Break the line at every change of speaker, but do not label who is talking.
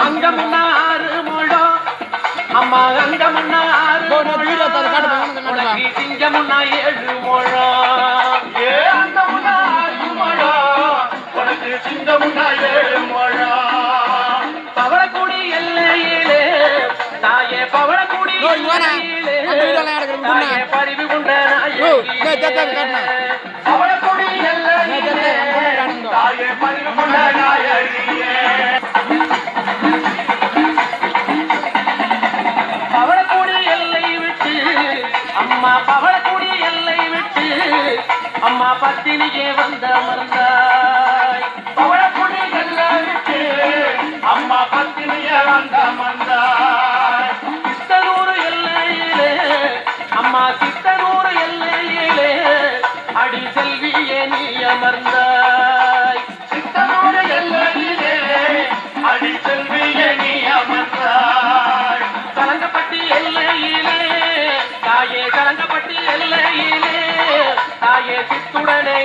அங்க முன்னாறு முழம் அம்மா அங்க முன்னாறு திங்க முன்னா 7 முழம் அந்த முன்னாறு முழம் உனக்கு சிங்க முன்னா 7 முழம் பவளக்குடி எல்லையிலே தாயே பவளக்குடி எல்லையிலே தாயே பரிவு கொண்ட பவளக்குடி எல்லையிலே தாயே பரிவு கொண்ட நாயகியே பவளக்குடி எல்லை விட்டு அம்மா பவளக்குடி எல்லை விட்டு அம்மா பத்தினியே வந்த அமர்ந்தாய் பவளக்குடி எல்லை விட்டு அம்மா பத்தினியே வந்த அமர்ந்தாய் சித்தனூர் எல்லையிலே அம்மா சித்தனூர் எல்லையிலே அடி செல்வியே நீ அமர்ந்தாய் சித்தனூர் எல்லையிலே அடி செல்வியே நீ அமர்ந்தாய் கலங்கப்பட்டி எல்லையிலே தாயே கலங்கப்பட்டி எல்லையிலே தாயே சித்துடனே